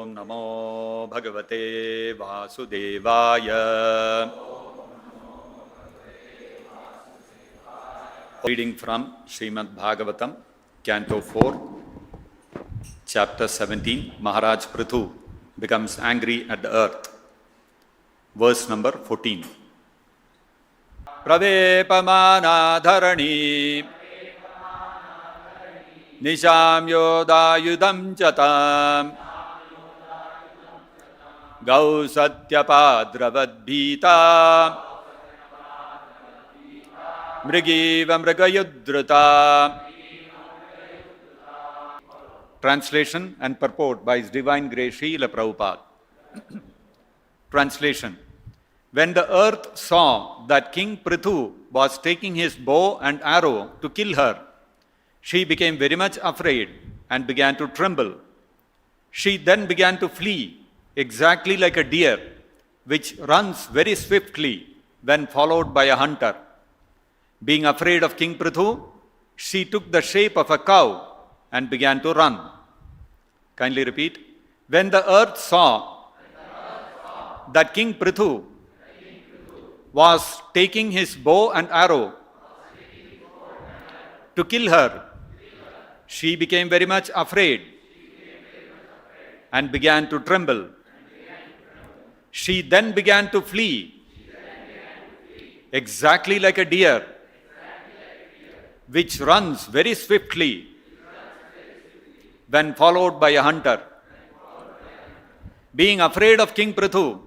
Om Namo Bhagavate Vasudevaya. Reading from Srimad Bhagavatam, Canto 4, Chapter 17, Maharaj Prithu becomes angry at the earth. Verse number 14. Pravepamana dharani Nisham yodayudam chatam Gau satyapadravadbhita Mrigiva mrigayudruta. Translation and purport by His Divine Grace Srila Prabhupada. Translation. When the earth saw that King Prithu was taking his bow and arrow to kill her, she became very much afraid and began to tremble. She then began to flee, exactly like a deer, which runs very swiftly when followed by a hunter. Being afraid of King Prithu, she took the shape of a cow and began to run. Kindly repeat. When the earth saw that King Prithu was taking his bow and arrow to kill her, she became very much afraid and began to tremble. She then began to flee, exactly like a deer, which runs very swiftly when followed by a hunter. Being afraid of King Prithu,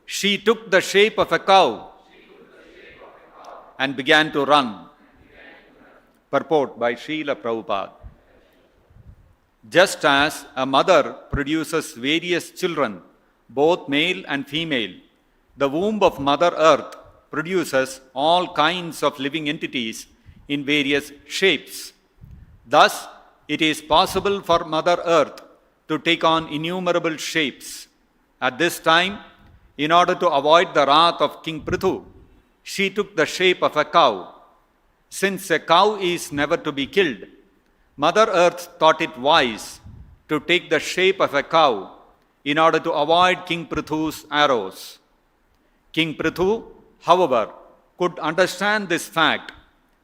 she took the shape of a cow and began to run. Purport by Srila Prabhupada. Just as a mother produces various children, both male and female, the womb of Mother Earth produces all kinds of living entities in various shapes. Thus, it is possible for Mother Earth to take on innumerable shapes. At this time, in order to avoid the wrath of King Prithu, she took the shape of a cow. Since a cow is never to be killed, Mother Earth thought it wise to take the shape of a cow in order to avoid King Prithu's arrows. King Prithu, however, could understand this fact,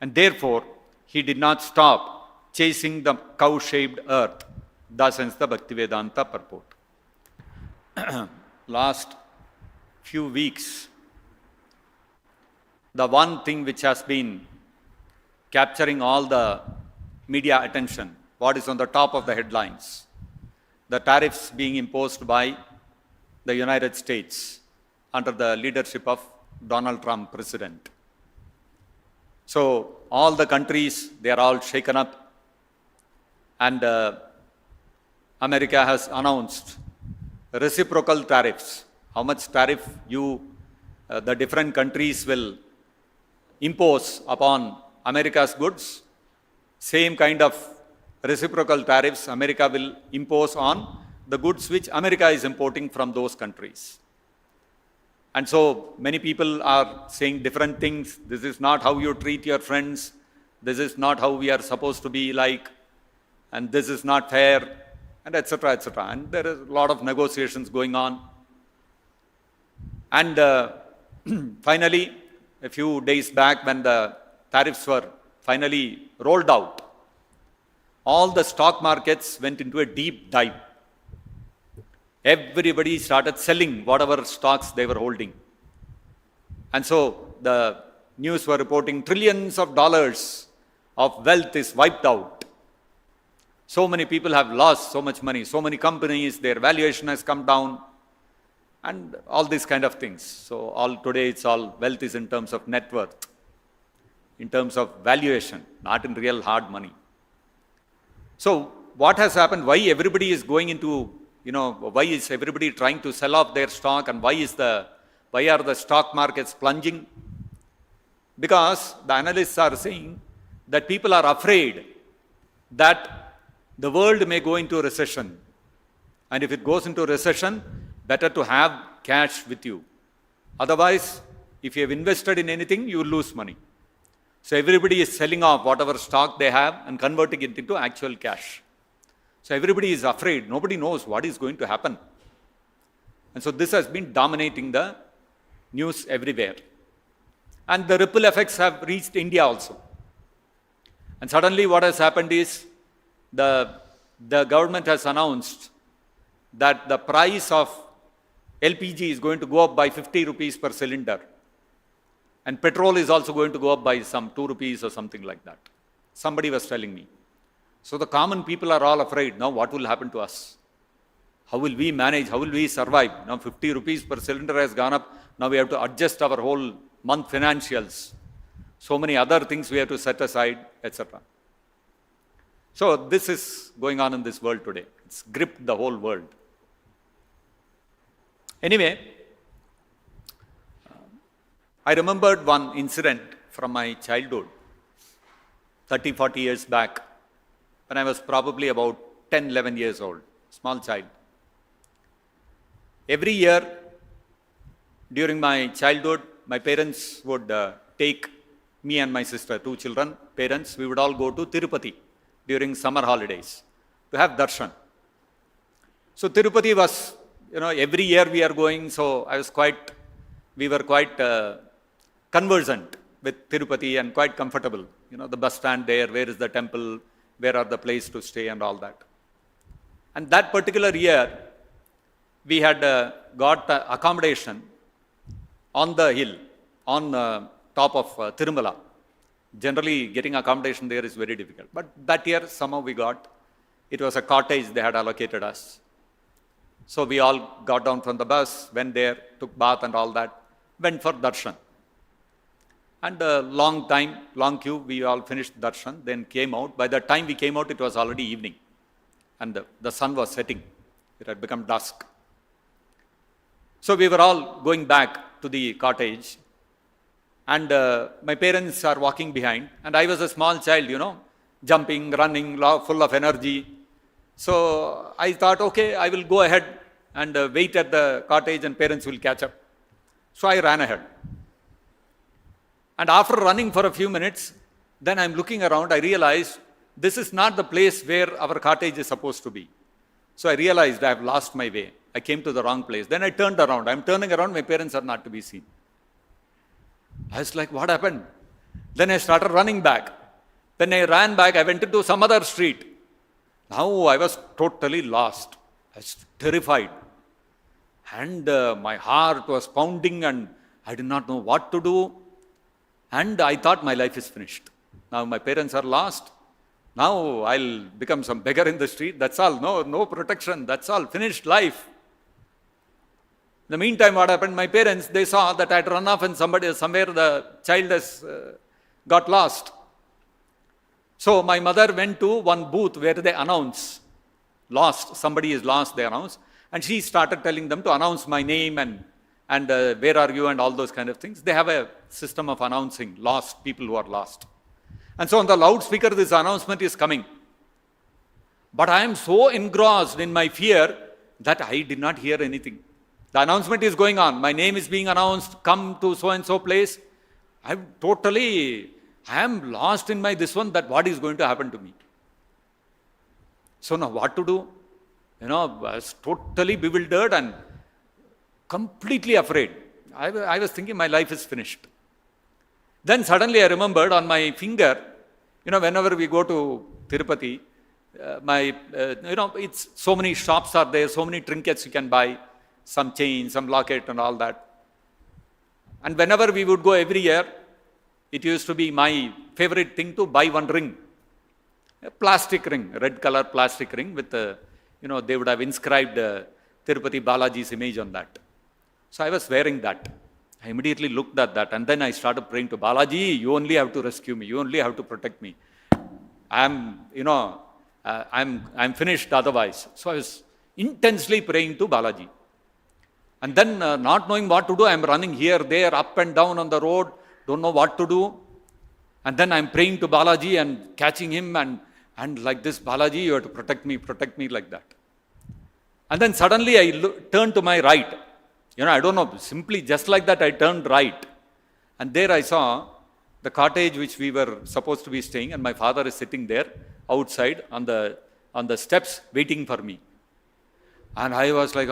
and therefore he did not stop chasing the cow-shaped earth. Thus ends the Bhaktivedanta purport. Last few weeks, the one thing which has been capturing all the media attention, what is on the top of the headlines, the tariffs being imposed by the United States under the leadership of Donald Trump, president. So all the countries, they are all shaken up, and America has announced reciprocal tariffs. How much tariff the different countries will impose upon America's goods, same kind of reciprocal tariffs America will impose on the goods which America is importing from those countries. And so many people are saying different things. This is not how you treat your friends. This is not how we are supposed to be like. And this is not fair, and etc., etc. And there is a lot of negotiations going on. And finally, a few days back, when the tariffs were finally rolled out, all the stock markets went into a deep dive. Everybody started selling whatever stocks they were holding. And so the news were reporting trillions of dollars of wealth is wiped out. So many people have lost so much money. So many companies, their valuation has come down. And all these kind of things. So today it's all wealth is in terms of net worth, in terms of valuation, not in real hard money. So what has happened? Why everybody is going into, why is everybody trying to sell off their stock, and why are the stock markets plunging? Because the analysts are saying that people are afraid that the world may go into recession. And if it goes into recession, better to have cash with you. Otherwise, if you have invested in anything, you will lose money. So everybody is selling off whatever stock they have and converting it into actual cash. So everybody is afraid. Nobody knows what is going to happen. And so this has been dominating the news everywhere. And the ripple effects have reached India also. And suddenly what has happened is the government has announced that the price of LPG is going to go up by 50 rupees per cylinder. And petrol is also going to go up by some 2 rupees or something like that. Somebody was telling me. So the common people are all afraid. Now what will happen to us? How will we manage? How will we survive? Now 50 rupees per cylinder has gone up. Now we have to adjust our whole month financials. So many other things we have to set aside, etc. So this is going on in this world today. It's gripped the whole world. Anyway, I remembered one incident from my childhood, 30, 40 years back, when I was probably about 10, 11 years old, small child. Every year, during my childhood, my parents would take me and my sister, 2 children, parents, we would all go to Tirupati during summer holidays to have darshan. So Tirupati was, every year we are going, so we were quite conversant with Tirupati and quite comfortable. The bus stand there, where is the temple, where are the place to stay and all that. And that particular year, we had got accommodation on the hill, on top of Tirumala. Generally, getting accommodation there is very difficult. But that year, somehow we got. It was a cottage they had allocated us. So we all got down from the bus, went there, took bath and all that, went for darshan. And long queue, we all finished darshan, then came out. By the time we came out, it was already evening. And the sun was setting. It had become dusk. So we were all going back to the cottage. And my parents are walking behind. And I was a small child, jumping, running, full of energy. So I thought, okay, I will go ahead and wait at the cottage and parents will catch up. So I ran ahead. And after running for a few minutes, then I'm looking around, I realized this is not the place where our cottage is supposed to be. So I realized I have lost my way. I came to the wrong place. Then I turned around. I'm turning around, my parents are not to be seen. I was like, what happened? Then I started running back. Then I ran back, I went into some other street. Now I was totally lost. I was terrified. And my heart was pounding and I did not know what to do. And I thought my life is finished. Now my parents are lost. Now I'll become some beggar in the street. That's all. No protection. That's all. Finished life. In the meantime, what happened? My parents, they saw that I had run off and somewhere the child has got lost. So my mother went to one booth where they announce, lost, somebody is lost, they announce. And she started telling them to announce my name and where are you and all those kind of things. They have a system of announcing lost, people who are lost. And so on the loudspeaker, this announcement is coming. But I am so engrossed in my fear that I did not hear anything. The announcement is going on. My name is being announced. Come to so-and-so place. I am lost in my this one, that what is going to happen to me. So now what to do? I was totally bewildered and completely afraid. I was thinking my life is finished. Then suddenly I remembered on my finger, whenever we go to Tirupati, it's so many shops are there, so many trinkets you can buy, some chain, some locket and all that. And whenever we would go every year, it used to be my favorite thing to buy one ring, a plastic ring, red color plastic ring with, they would have inscribed Tirupati Balaji's image on that. So I was wearing that. I immediately looked at that and then I started praying to Balaji, you only have to rescue me. You only have to protect me. I'm finished otherwise. So I was intensely praying to Balaji. And then not knowing what to do, I'm running here, there, up and down on the road, don't know what to do. And then I'm praying to Balaji and catching him and like this, Balaji, you have to protect me like that. And then suddenly I turned to my right. I don't know, simply just like that I turned right. And there I saw the cottage which we were supposed to be staying and my father is sitting there outside on the on the steps waiting for me. And I was like,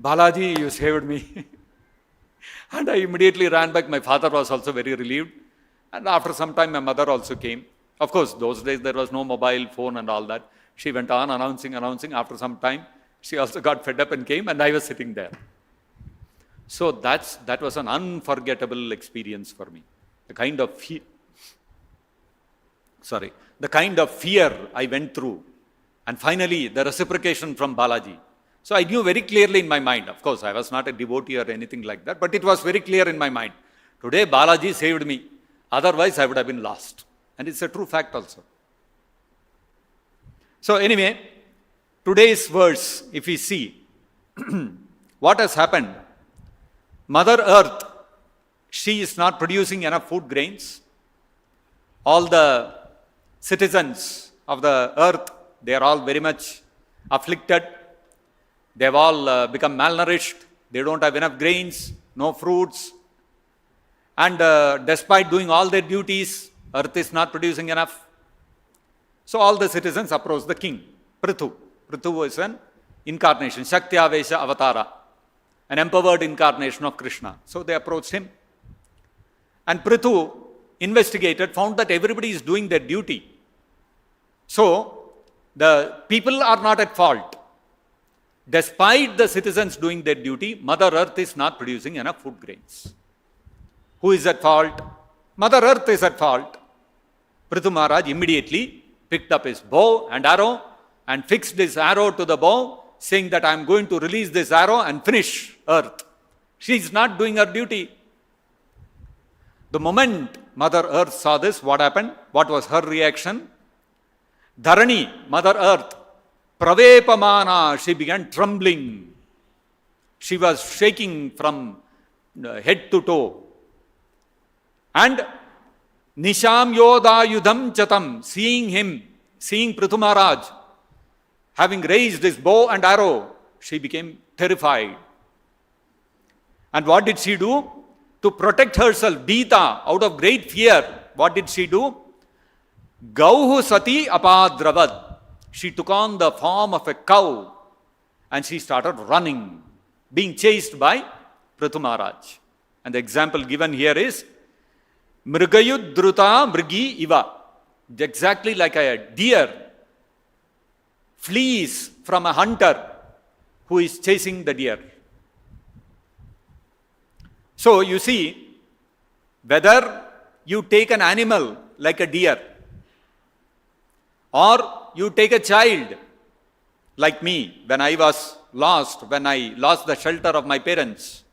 Balaji, you saved me. And I immediately ran back. My father was also very relieved. And after some time, my mother also came. Of course, those days there was no mobile phone and all that. She went on announcing. After some time, she also got fed up and came, and I was sitting there. So that was an unforgettable experience for me. The kind of fear I went through. And finally, the reciprocation from Balaji. So I knew very clearly in my mind. Of course, I was not a devotee or anything like that, but it was very clear in my mind. Today, Balaji saved me. Otherwise, I would have been lost. And it's a true fact also. So anyway, today's verse, if we see, what has happened? Mother Earth, she is not producing enough food grains. All the citizens of the earth, they are all very much afflicted. They have all become malnourished. They don't have enough grains, no fruits. And despite doing all their duties, earth is not producing enough. So all the citizens approach the king, Prithu. Prithu is an incarnation, Shakti-avesha avatara, an empowered incarnation of Krishna. So they approached him. And Prithu investigated, found that everybody is doing their duty. So the people are not at fault. Despite the citizens doing their duty, Mother Earth is not producing enough food grains. Who is at fault? Mother Earth is at fault. Prithu Maharaj immediately picked up his bow and arrow and fixed his arrow to the bow, saying that I am going to release this arrow and finish Earth. She is not doing her duty. The moment Mother Earth saw this, what happened? What was her reaction? Dharani, Mother Earth, pravepamana, she began trembling. She was shaking from head to toe. And Nisham Yoda Yudham Chatam, seeing him, seeing Prithu Maharaj, having raised his bow and arrow, she became terrified. And what did she do? To protect herself, Dita, out of great fear, what did she do? Gauhu Sati Apadravad. She took on the form of a cow and she started running, being chased by Prithu Maharaj. And the example given here is Mrigayudruta Mrigi Iva. Exactly like a deer flees from a hunter who is chasing the deer. So you see, whether you take an animal like a deer, or you take a child like me when I was lost, when I lost the shelter of my parents,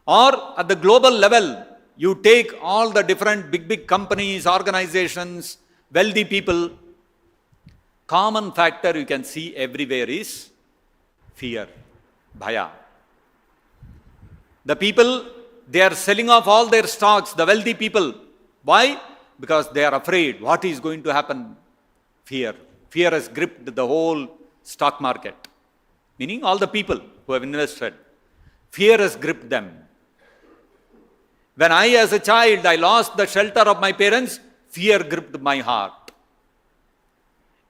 or at the global level, you take all the different big companies, organizations, wealthy people, common factor you can see everywhere is fear, bhaya. The people, they are selling off all their stocks, the wealthy people. Why? Because they are afraid. What is going to happen? Fear. Fear has gripped the whole stock market. Meaning all the people who have invested. Fear has gripped them. When I, as a child, I lost the shelter of my parents, fear gripped my heart.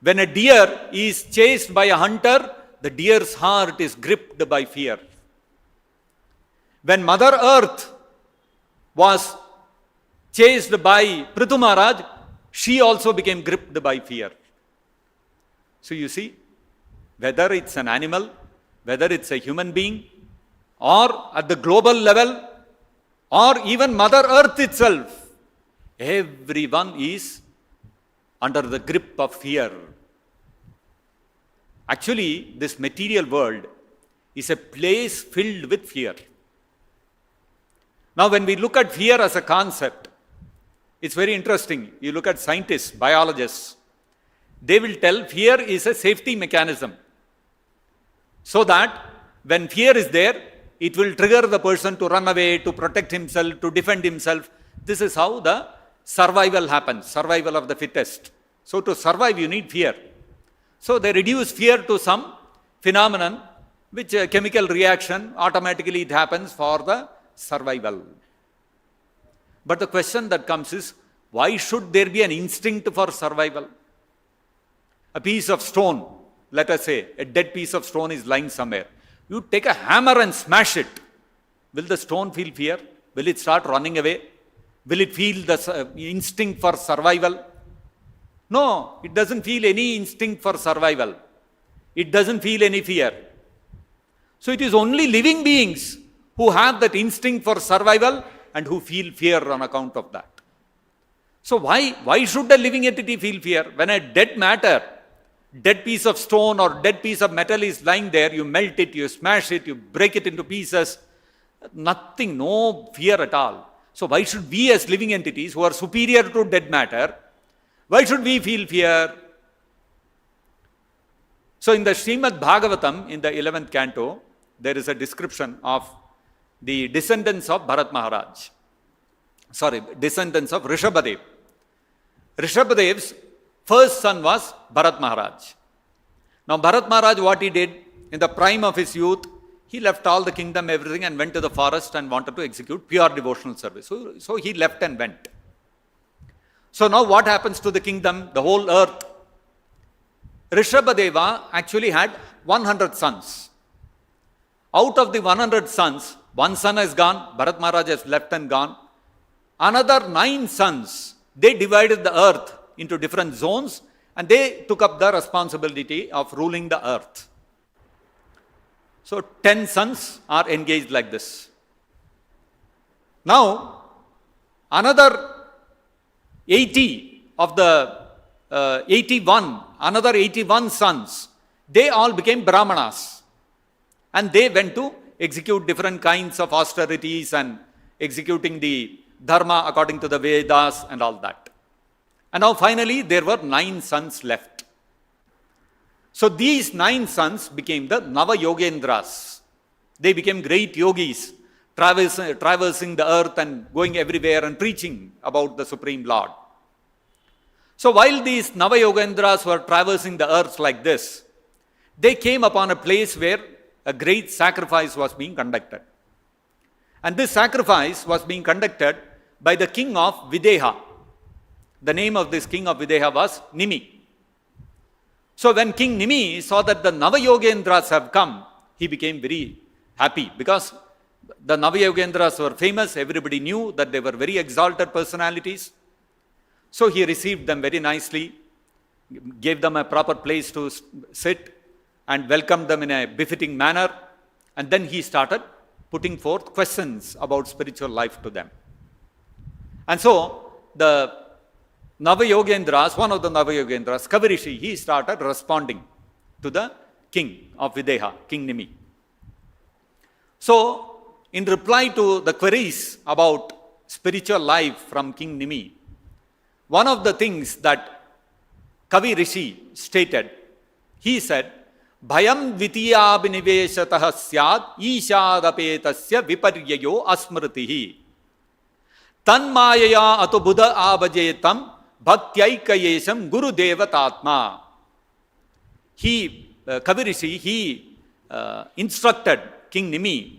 When a deer is chased by a hunter, the deer's heart is gripped by fear. When Mother Earth was chased by Prithu Maharaj, she also became gripped by fear. So you see, whether it's an animal, whether it's a human being, or at the global level, or even Mother Earth itself, everyone is under the grip of fear. Actually, this material world is a place filled with fear. Now, when we look at fear as a concept, it's very interesting. You look at scientists, biologists, they will tell fear is a safety mechanism. So that when fear is there, it will trigger the person to run away, to protect himself, to defend himself. This is how the survival happens, survival of the fittest. So to survive, you need fear. So they reduce fear to some phenomenon, which a chemical reaction, automatically it happens for the survival. But the question that comes is, why should there be an instinct for survival? a piece of stone, let us say, a dead piece of stone is lying somewhere. You take a hammer and smash it. Will the stone feel fear? Will it start running away? Will it feel the instinct for survival? No, it doesn't feel any instinct for survival. It doesn't feel any fear. So it is only living beings who have that instinct for survival and who feel fear on account of that. So why should a living entity feel fear? When a dead matter, dead piece of stone or dead piece of metal is lying there, you melt it, you smash it, you break it into pieces, nothing, no fear at all. So why should we as living entities who are superior to dead matter, why should we feel fear? So in the Srimad Bhagavatam, in the 11th canto, there is a description of the descendants of descendants of Rishabhadev. Rishabhadev's first son was Bharat Maharaj. Now Bharat Maharaj, what he did, in the prime of his youth, he left all the kingdom, everything, and went to the forest and wanted to execute pure devotional service. So he left and went. So now what happens to the kingdom, the whole earth? Rishabhadeva actually had 100 sons. Out of the 100 sons, one son has gone, Bharat Maharaj has left and gone. Another 9 sons, they divided the earth into different zones and they took up the responsibility of ruling the earth. So 10 sons are engaged like this. Now, another 80 of the 81 sons, they all became Brahmanas. And they went to execute different kinds of austerities and executing the dharma according to the Vedas and all that. And now finally, there were 9 sons left. So these 9 sons became the Nava Yogendras. They became great yogis, traversing the earth and going everywhere and preaching about the Supreme Lord. So while these Nava Yogendras were traversing the earth like this, they came upon a place where a great sacrifice was being conducted. And this sacrifice was being conducted by the king of Videha. The name of this king of Videha was Nimi. So when King Nimi saw that the Nava Yogendras have come, he became very happy because the Nava Yogendras were famous. Everybody knew that they were very exalted personalities. So he received them very nicely, gave them a proper place to sit and welcomed them in a befitting manner. And then he started putting forth questions about spiritual life to them. And so the Nava Yogendras, one of the Nava Yogendras, Kavirishi, he started responding to the king of Videha, King Nimi. So, in reply to the queries about spiritual life from King Nimi, one of the things that Kavi Rishi stated, he said, Bhayam Vitiyabhiniveshatah syad ishadapetasya viparyayo asmritihi tanmayaya ato buddha abhajetam bhaktyayikayesam guru devatatma. Kavi Rishi, he instructed King Nimi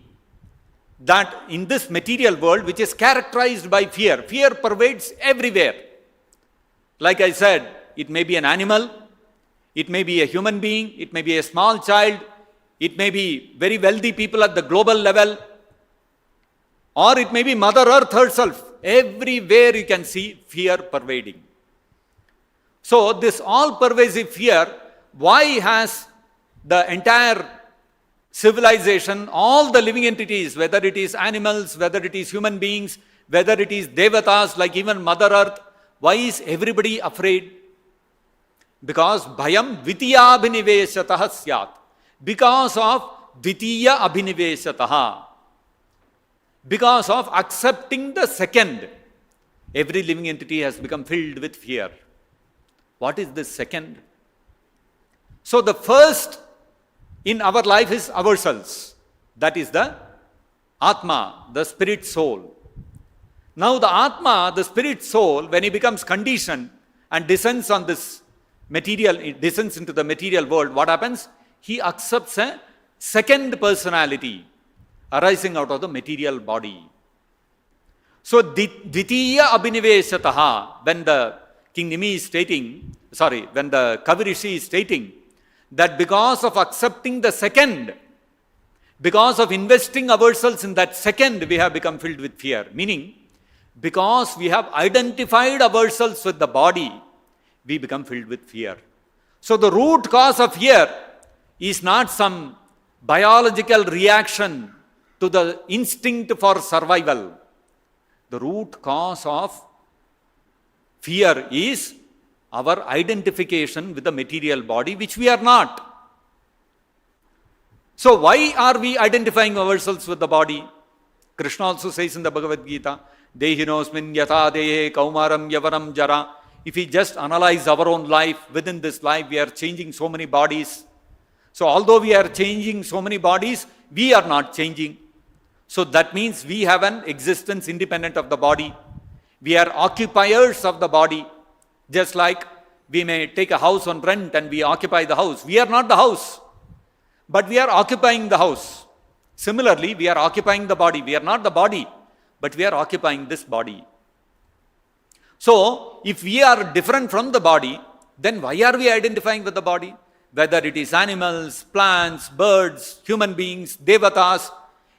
that in this material world which is characterized by fear, fear pervades everywhere. Like I said, it may be an animal, it may be a human being, it may be a small child, it may be very wealthy people at the global level, or it may be Mother Earth herself. Everywhere you can see fear pervading. So this all-pervasive fear, why has the entire civilization, all the living entities, whether it is animals, whether it is human beings, whether it is devatas like even Mother Earth, why is everybody afraid? Because bhayam vitiya abhiniveshatah syat. Because of vitiya abhiniveshatah. Because of accepting the second. Every living entity has become filled with fear. What is this second? So the first in our life is ourselves. That is the Atma, the spirit soul. Now the Atma, the spirit soul, when he becomes conditioned and descends on this material, it descends into the material world, what happens? He accepts a second personality arising out of the material body. So Dvitiya Abhiniveshataha, when the King Nimi is stating, when the Kavirishi is stating that because of accepting the second, because of investing ourselves in that second, we have become filled with fear. Meaning, because we have identified ourselves with the body, we become filled with fear. So the root cause of fear is not some biological reaction to the instinct for survival. The root cause of fear is our identification with the material body, which we are not. So why are we identifying ourselves with the body? Krishna also says in the Bhagavad Gita, Dehinosmin yatha dehe kaumaram yavaram jara. If we just analyze our own life, within this life we are changing so many bodies. So although we are changing so many bodies, we are not changing. So that means we have an existence independent of the body. We are occupiers of the body. Just like we may take a house on rent and we occupy the house. We are not the house, but we are occupying the house. Similarly, we are occupying the body. We are not the body, but we are occupying this body. So, if we are different from the body, then why are we identifying with the body? Whether it is animals, plants, birds, human beings, devatas,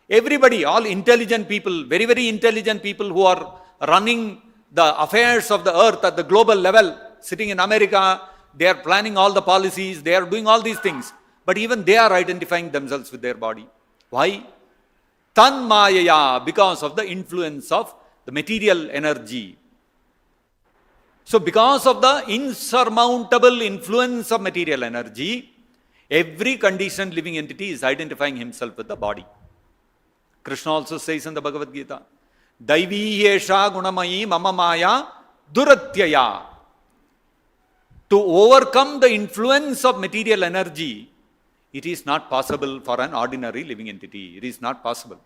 everybody, all intelligent people, very, very intelligent people who are running the affairs of the earth at the global level, sitting in America, they are planning all the policies, they are doing all these things. But even they are identifying themselves with their body. Why? Tan mayaya, because of the influence of the material energy. So because of the insurmountable influence of material energy, every conditioned living entity is identifying himself with the body. Krishna also says in the Bhagavad Gita, Daivi yesha gunamayi mama maya duratyaya. To overcome the influence of material energy, it is not possible for an ordinary living entity. It is not possible.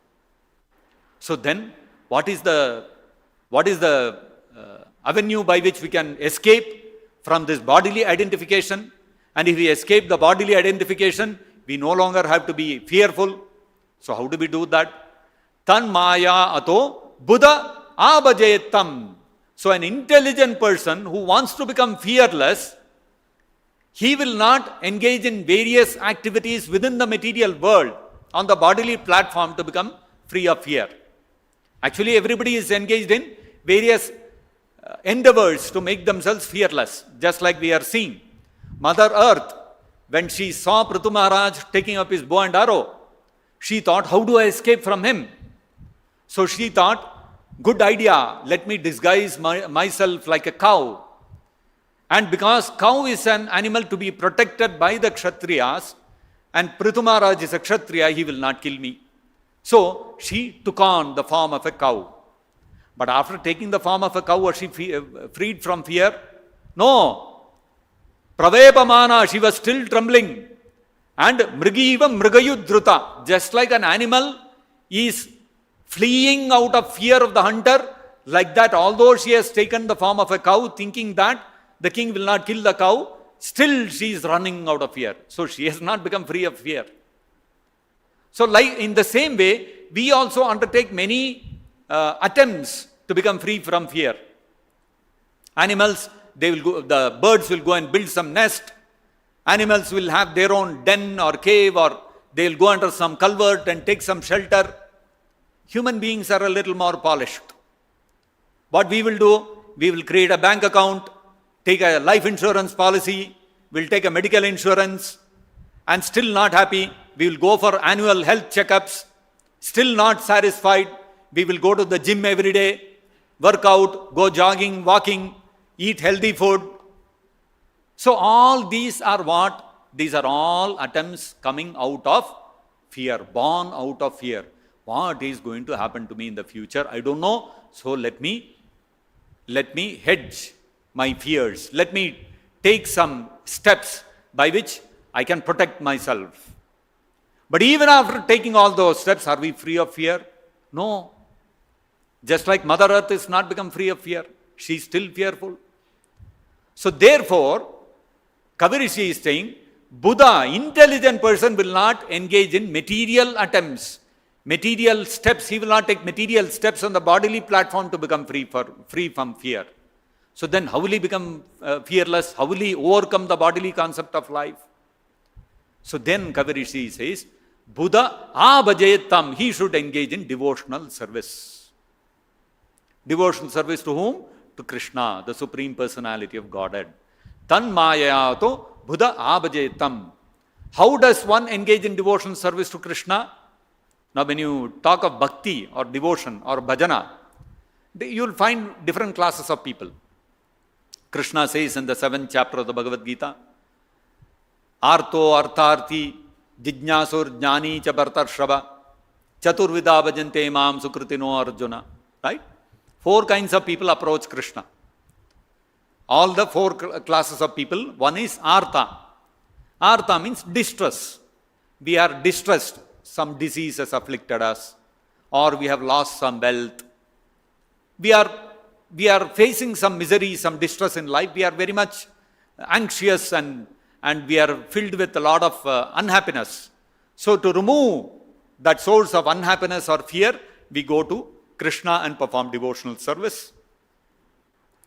So then, what is the avenue by which we can escape from this bodily identification? And if we escape the bodily identification, we no longer have to be fearful. So how do we do that? Tan maya ato buddha abhajetam. So an intelligent person who wants to become fearless, he will not engage in various activities within the material world on the bodily platform to become free of fear. Actually, everybody is engaged in various endeavors to make themselves fearless, just like we are seeing. Mother Earth, when she saw Prithu Maharaj taking up his bow and arrow, she thought, how do I escape from him? So she thought, good idea, let me disguise myself like a cow. And because cow is an animal to be protected by the Kshatriyas, and Prithu Maharaj is a Kshatriya, he will not kill me. So she took on the form of a cow. But after taking the form of a cow, was she freed from fear? No. Pravepamana, she was still trembling. And mrigiva mrigayudruta, just like an animal is fleeing out of fear of the hunter, like that, although she has taken the form of a cow, thinking that the king will not kill the cow, still she is running out of fear. So she has not become free of fear. So like in the same way, we also undertake many attempts to become free from fear. Animals, the birds will go and build some nest. Animals will have their own den or cave, or they will go under some culvert and take some shelter. Human beings are a little more polished. What we will do, we will create a bank account, take a life insurance policy, we'll take a medical insurance, and still not happy, we will go for annual health checkups. Still not satisfied, we will go to the gym every day, work out, go jogging, walking, eat healthy food. So all these are what? These are all attempts coming out of fear, born out of fear. What is going to happen to me in the future? I don't know. So let me hedge my fears. Let me take some steps by which I can protect myself. But even after taking all those steps, are we free of fear? No. Just like Mother Earth is not become free of fear, she is still fearful. So therefore, Kavirishi is saying, Buddha, intelligent person, will not engage in material attempts, material steps. He will not take material steps on the bodily platform to become free from fear. So then how will he become fearless? How will he overcome the bodily concept of life? So then Kavirishi says, Buddha abhajetam, he should engage in devotional service. Devotional service to whom? To Krishna, the Supreme Personality of Godhead. Tan mayato Buddha abhajetam. How does one engage in devotional service to Krishna? Now when you talk of bhakti or devotion or bhajana, you will find different classes of people. Krishna says in the 7th chapter of the Bhagavad Gita, Arto artharti jijñasur jnani cha bhartarshava chaturvida bhajante mam sukritino arjuna. Right? 4 kinds of people approach Krishna. All the 4 classes of people. One is artha. Artha means distress. We are distressed. Some disease has afflicted us, or we have lost some wealth. We are facing some misery, some distress in life. We are very much anxious and we are filled with a lot of unhappiness. So to remove that source of unhappiness or fear, we go to Krishna and perform devotional service.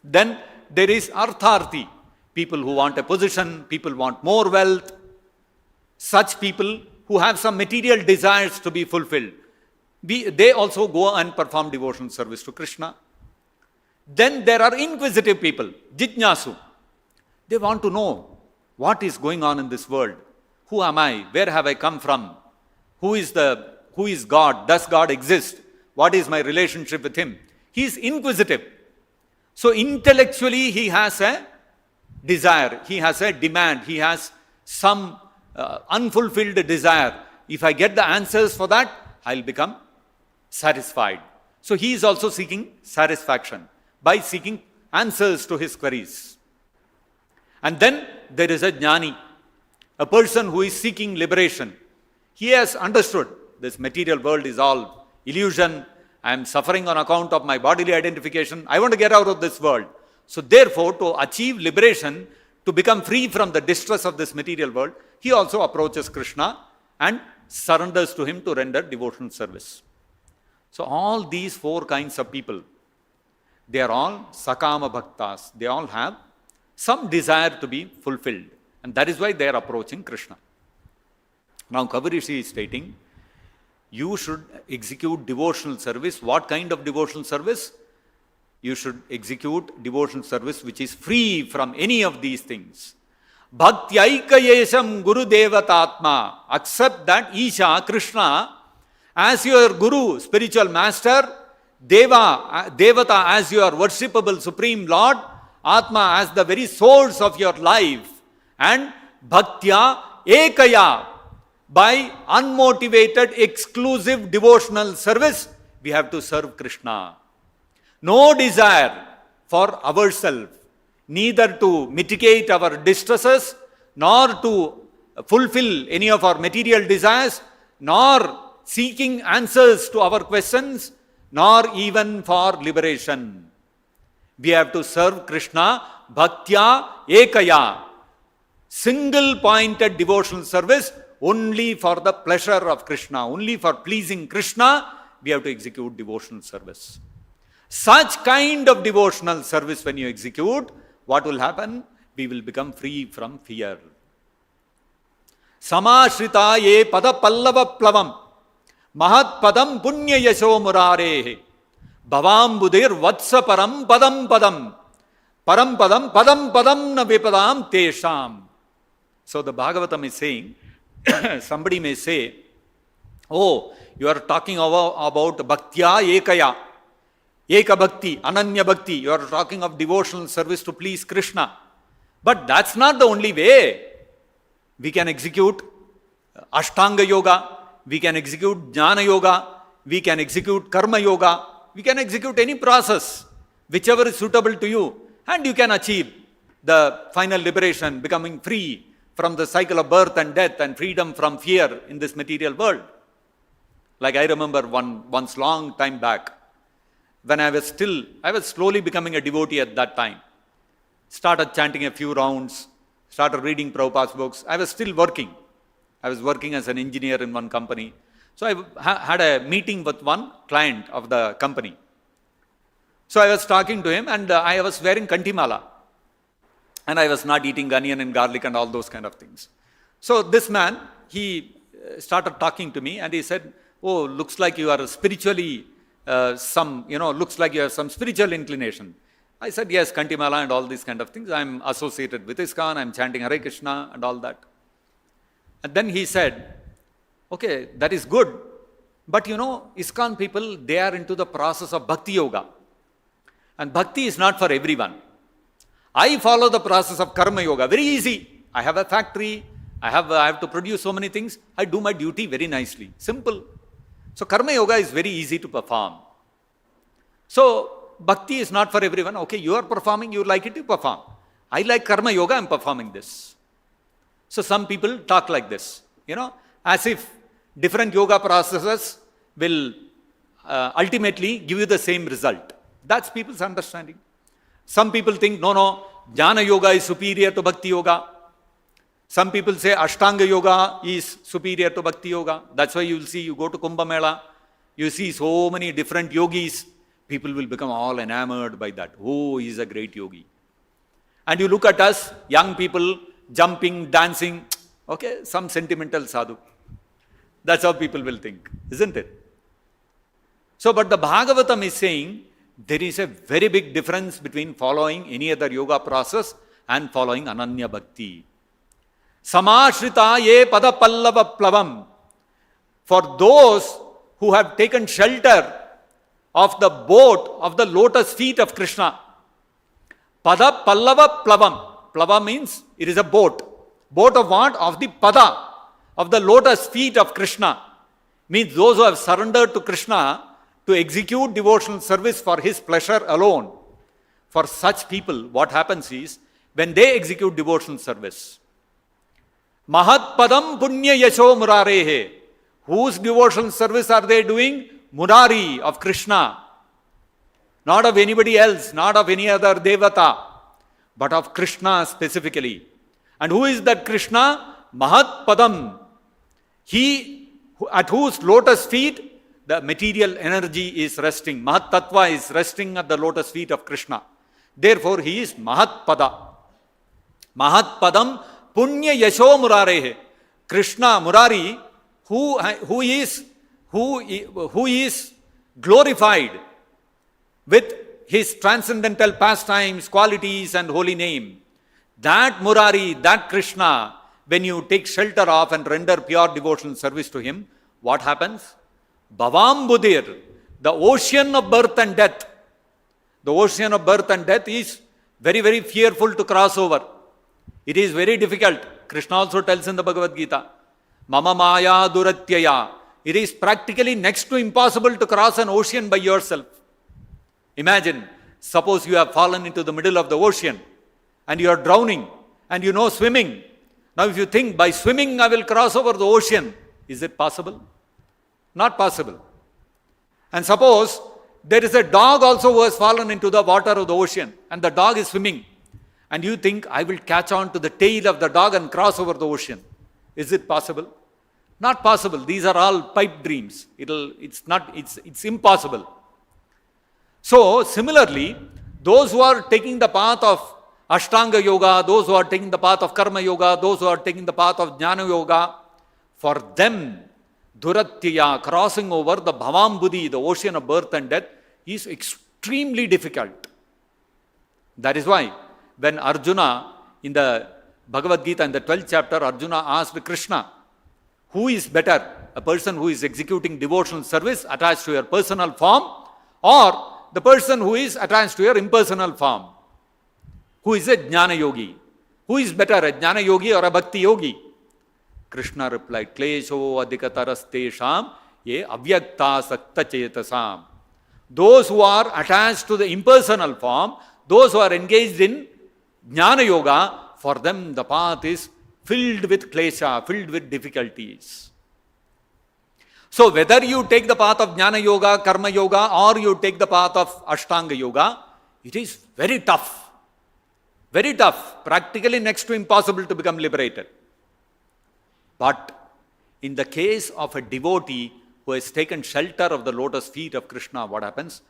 Then there is artharthi, people who want a position, people want more wealth. Such people who have some material desires to be fulfilled, they also go and perform devotional service to Krishna. Then there are inquisitive people, jijñasu. They want to know what is going on in this world. Who am I? Where have I come from? Who is God? Does God exist? What is my relationship with Him? He is inquisitive. So intellectually he has a desire, he has a demand, he has some unfulfilled desire. If I get the answers for that, I'll become satisfied. So he is also seeking satisfaction by seeking answers to his queries. And then there is a jnani, a person who is seeking liberation. He has understood this material world is all illusion. I am suffering on account of my bodily identification. I want to get out of this world. So therefore, to achieve liberation, to become free from the distress of this material world, he also approaches Krishna and surrenders to him to render devotional service. So all these 4 kinds of people, they are all sakama bhaktas. They all have some desire to be fulfilled. And that is why they are approaching Krishna. Now Kavirishi is stating, you should execute devotional service. What kind of devotional service? You should execute devotional service which is free from any of these things. Bhakti-aikayesam Guru Devatatma. Accept that Isha, Krishna, as your Guru, spiritual master, Devata as your worshipable Supreme Lord, Atma as the very source of your life, and Bhaktya Ekaya, by unmotivated, exclusive devotional service, we have to serve Krishna. No desire for ourselves, neither to mitigate our distresses, nor to fulfill any of our material desires, nor seeking answers to our questions, nor even for liberation. We have to serve Krishna, Bhaktya Ekaya, single-pointed devotional service, only for the pleasure of Krishna, only for pleasing Krishna, we have to execute devotional service. Such kind of devotional service when you execute, what will happen? We will become free from fear. Samashrita ye pada pallava plavam mahat padam punya yasho murarehe bhavam budir vatsa param padam padam na vipadam tesham. So the Bhagavatam is saying, somebody may say, oh, you are talking about Bhaktya Ekaya, Eka Bhakti, Ananya Bhakti. You are talking of devotional service to please Krishna. But that's not the only way. We can execute Ashtanga Yoga, we can execute Jnana Yoga, we can execute Karma Yoga, we can execute any process, whichever is suitable to you, and you can achieve the final liberation, becoming free from the cycle of birth and death and freedom from fear in this material world. Like I remember once long time back, when I was slowly becoming a devotee at that time. Started chanting a few rounds, started reading Prabhupada's books. I was still working. I was working as an engineer in one company. So I had a meeting with one client of the company. So I was talking to him, and I was wearing kantimala. And I was not eating onion and garlic and all those kind of things. So this man, he started talking to me, and he said, "Oh, looks like you are spiritually looks like you have some spiritual inclination." I said, "Yes, kantimala and all these kind of things. I'm associated with ISKCON, I'm chanting Hare Krishna and all that." And then he said, "Okay, that is good. But ISKCON people, they are into the process of Bhakti Yoga. And Bhakti is not for everyone. I follow the process of Karma Yoga. Very easy. I have a factory. I have to produce so many things. I do my duty very nicely. Simple. So Karma Yoga is very easy to perform. So Bhakti is not for everyone. Okay, you are performing, you like it, you perform. I like Karma Yoga, I am performing this." So some people talk like this, as if different yoga processes will ultimately give you the same result. That's people's understanding. Some people think, no, Jnana Yoga is superior to Bhakti Yoga. Some people say Ashtanga Yoga is superior to Bhakti Yoga. That's why you will see, you go to Kumbh Mela, you see so many different yogis. People will become all enamored by that. Oh, he is a great yogi. And you look at us, young people, jumping, dancing. Okay, some sentimental sadhu. That's how people will think, isn't it? So, but the Bhagavatam is saying, there is a very big difference between following any other yoga process and following Ananya Bhakti. Samashrita ye pada pallava plavam. For those who have taken shelter of the boat of the lotus feet of Krishna. Pada pallava plavam. Plava means it is a boat. Boat of what? Of the pada, of the lotus feet of Krishna. Means those who have surrendered to Krishna to execute devotional service for his pleasure alone. For such people, what happens is, when they execute devotional service, Mahat Padam Punya Yasho Murarehe. Whose devotional service are they doing? Murari, of Krishna. Not of anybody else, not of any other devata, but of Krishna specifically. And who is that Krishna? Mahat Padam. He at whose lotus feet the material energy is resting. Mahat Tattva is resting at the lotus feet of Krishna. Therefore, he is Mahat Pada. Mahat Padam Punya Yasho Murarehe. Krishna, Murari, who is glorified with his transcendental pastimes, qualities and holy name. That Murari, that Krishna, when you take shelter of and render pure devotional service to him, what happens? Bhavam Budir, the ocean of birth and death. The ocean of birth and death is very, very fearful to cross over. It is very difficult. Krishna also tells in the Bhagavad Gita, Mama Maya Duratyaya. It is practically next to impossible to cross an ocean by yourself. Imagine, suppose you have fallen into the middle of the ocean and you are drowning and you know swimming. Now if you think by swimming I will cross over the ocean, is it possible? Not possible. And suppose there is a dog also who has fallen into the water of the ocean and the dog is swimming and you think I will catch on to the tail of the dog and cross over the ocean. Is it possible? Not possible. These are all pipe dreams. It's impossible. So, similarly, those who are taking the path of Ashtanga Yoga, those who are taking the path of Karma Yoga, those who are taking the path of Jnana Yoga, for them, Duratya, crossing over the Bhavambudhi, the ocean of birth and death, is extremely difficult. That is why, when Arjuna, in the Bhagavad Gita, in the 12th chapter, Arjuna asked Krishna, who is better, a person who is executing devotional service attached to your personal form, or the person who is attached to your impersonal form? Who is a Jnana Yogi? Who is better, a Jnana Yogi or a Bhakti Yogi? Krishna replied, Klesho adhikatarastesham ye avyakta sakta chetasam. Those who are attached to the impersonal form, those who are engaged in Jnana Yoga, for them the path is filled with klesha, filled with difficulties. So whether you take the path of Jnana Yoga, Karma Yoga, or you take the path of Ashtanga Yoga, it is very tough. Very tough. Practically next to impossible to become liberated. But in the case of a devotee who has taken shelter of the lotus feet of Krishna, what happens?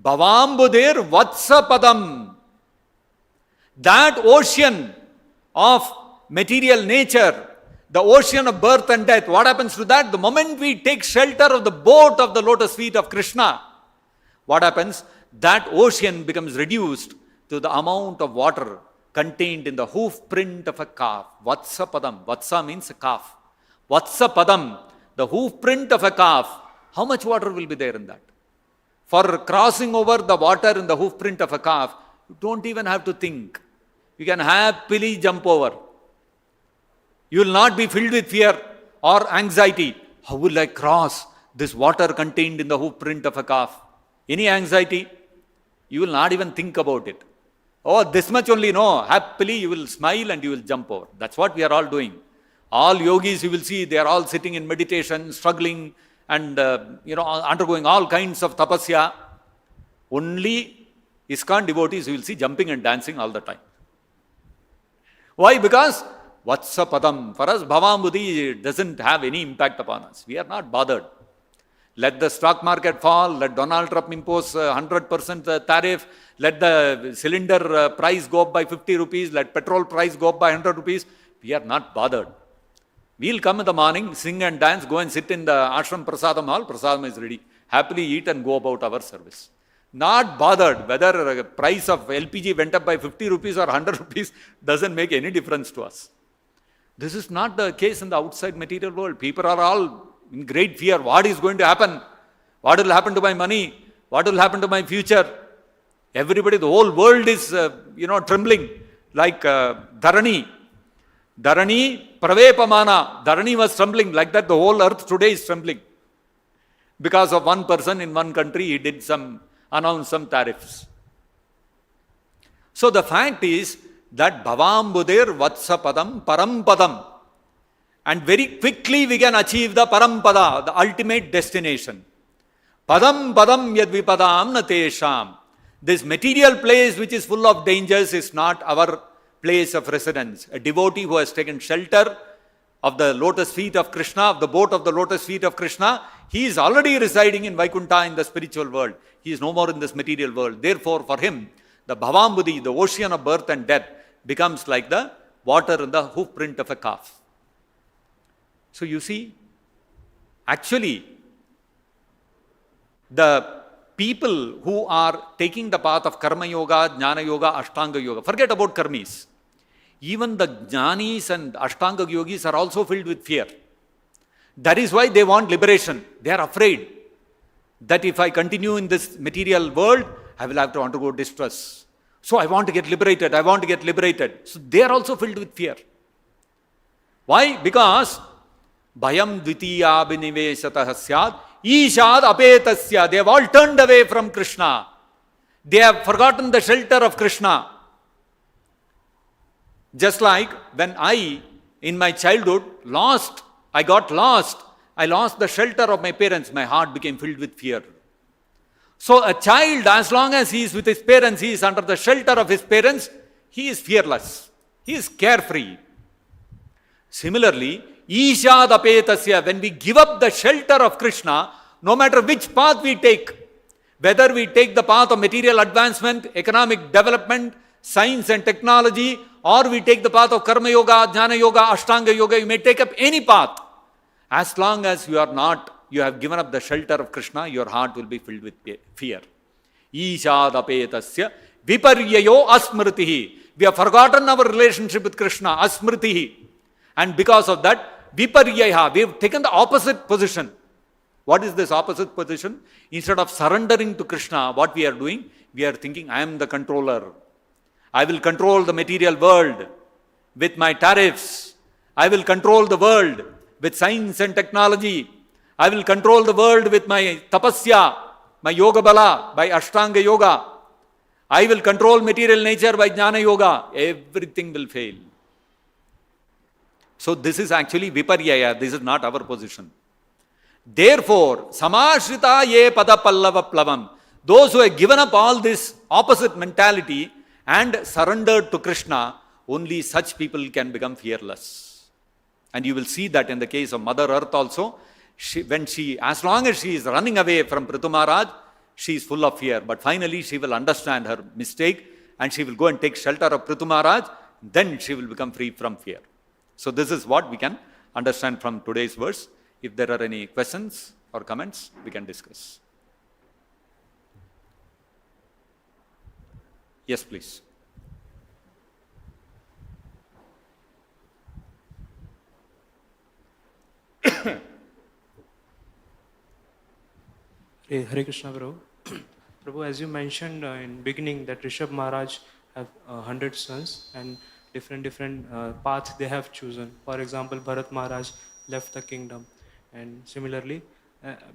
Bhavambudir Vatsapadam. That ocean of material nature, the ocean of birth and death, what happens to that? The moment we take shelter of the boat of the lotus feet of Krishna, what happens? That ocean becomes reduced to the amount of water contained in the hoof print of a calf. Vatsapadam. Vatsa means a calf. Vatsapadam, the hoof print of a calf. How much water will be there in that? For crossing over the water in the hoof print of a calf, you don't even have to think. You can happily jump over. You will not be filled with fear or anxiety. How will I cross this water contained in the hoof print of a calf? Any anxiety? You will not even think about it. Oh, this much only, no. Happily you will smile and you will jump over. That's what we are all doing. All yogis you will see, they are all sitting in meditation, struggling and undergoing all kinds of tapasya. Only ISKCON devotees you will see jumping and dancing all the time. Why? Because Vatsapadam. For us, Bhavambudhi doesn't have any impact upon us. We are not bothered. Let the stock market fall, let Donald Trump impose 100% tariff, let the cylinder price go up by 50 rupees, let petrol price go up by 100 rupees. We are not bothered. We'll come in the morning, sing and dance, go and sit in the ashram prasadam hall, prasadam is ready. Happily eat and go about our service. Not bothered whether the price of LPG went up by 50 rupees or 100 rupees, doesn't make any difference to us. This is not the case in the outside material world. People are all in great fear. What is going to happen? What will happen to my money? What will happen to my future? Everybody, the whole world is, trembling like Dharani. Dharani Pravepamana. Dharani was trembling like that. The whole earth today is trembling. Because of one person in one country, he did announced some tariffs. So the fact is that Bhavambudir Vatsapadam Parampadam. And very quickly we can achieve the Parampada, the ultimate destination. Padam Padam Yadvipadam Natesham. This material place which is full of dangers is not our place of residence. A devotee who has taken shelter of the lotus feet of Krishna, of the boat of the lotus feet of Krishna, he is already residing in Vaikuntha in the spiritual world. He is no more in this material world. Therefore, for him, the Bhavambudhi, the ocean of birth and death, becomes like the water in the hoof print of a calf. So you see, actually, the people who are taking the path of Karma Yoga, Jnana Yoga, Ashtanga Yoga, forget about Karmis. Even the Jnanis and Ashtanga Yogis are also filled with fear. That is why they want liberation. They are afraid that if I continue in this material world, I will have to undergo distress. So I want to get liberated. I want to get liberated. So they are also filled with fear. Why? Because Bhayam Dvitiya Biniveshatah Syad Ishad Apetasya. They have all turned away from Krishna. They have forgotten the shelter of Krishna. Just like when I, in my childhood, I got lost. I lost the shelter of my parents. My heart became filled with fear. So a child, as long as he is with his parents, he is under the shelter of his parents, he is fearless. He is carefree. Similarly, Ishad Apetasya, when we give up the shelter of Krishna, no matter which path we take, whether we take the path of material advancement, economic development, science and technology, or we take the path of Karma Yoga, Jnana Yoga, Ashtanga Yoga, you may take up any path. As long as you have given up the shelter of Krishna, your heart will be filled with fear. Ishad Apetasya Viparyayo Asmritihi. We have forgotten our relationship with Krishna, Asmritihi. And because of that, Viparyaha, we have taken the opposite position. What is this opposite position? Instead of surrendering to Krishna, what we are doing? We are thinking, I am the controller. I will control the material world with my tariffs. I will control the world with science and technology. I will control the world with my tapasya, my yoga bala, by Ashtanga Yoga. I will control material nature by Jnana Yoga. Everything will fail. So this is actually Viparyaya. This is not our position. Therefore, Samashrita ye pada pallava plavam. Those who have given up all this opposite mentality and surrendered to Krishna, only such people can become fearless. And you will see that in the case of Mother Earth also. As long as she is running away from Prithu Maharaj, she is full of fear. But finally she will understand her mistake and she will go and take shelter of Prithu Maharaj. Then she will become free from fear. So this is what we can understand from today's verse. If there are any questions or comments, we can discuss. Yes, please. Hare Krishna, Prabhu. Prabhu, as you mentioned in beginning that Rishabh Maharaj have 100 sons and different paths they have chosen. For example, Bharat Maharaj left the kingdom, and similarly,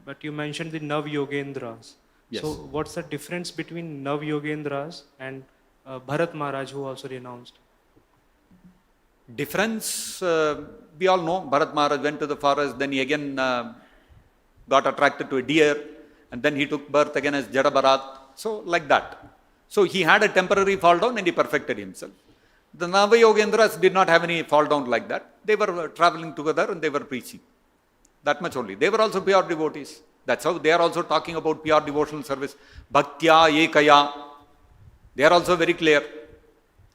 but you mentioned the Nav Yogendras. Yes. So, what's the difference between Nav Yogendras and Bharat Maharaj, who also renounced? Difference, we all know. Bharat Maharaj went to the forest, then he again got attracted to a deer, and then he took birth again as Jada Bharat. So, like that. So, he had a temporary fall down and he perfected himself. The Navayogendras did not have any fall down like that. They were traveling together and they were preaching. That much only. They were also pure devotees. That's how they are also talking about pure devotional service. Bhaktya ekaya. They are also very clear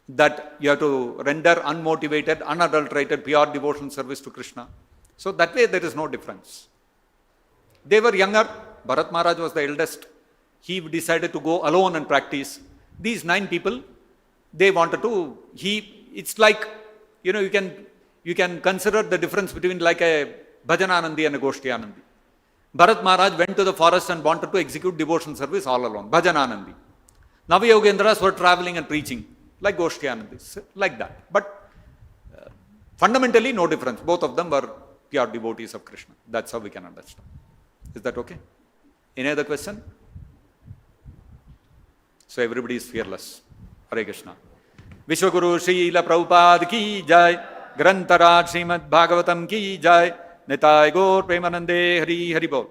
that you have to render unmotivated, unadulterated, pure devotional service to Krishna. So that way there is no difference. They were younger. Bharat Maharaj was the eldest. He decided to go alone and practice. These 9 people, they wanted to, it's like, you can consider the difference between like a Bhajananandi and a Goshtiyanandi. Bharat Maharaj went to the forest and wanted to execute devotional service all alone, Bhajananandi. Navayogendras were traveling and preaching, like Goshtiyanandis, like that. But fundamentally, no difference. Both of them were pure devotees of Krishna. That's how we can understand. Is that okay? Any other question? So everybody is fearless. Hare Krishna. Vishwaguru Srila Prabhupada ki jai. Grantaraj Srimad Bhagavatam ki jai. Nitai Gaur Premanande Hari Hari Bol.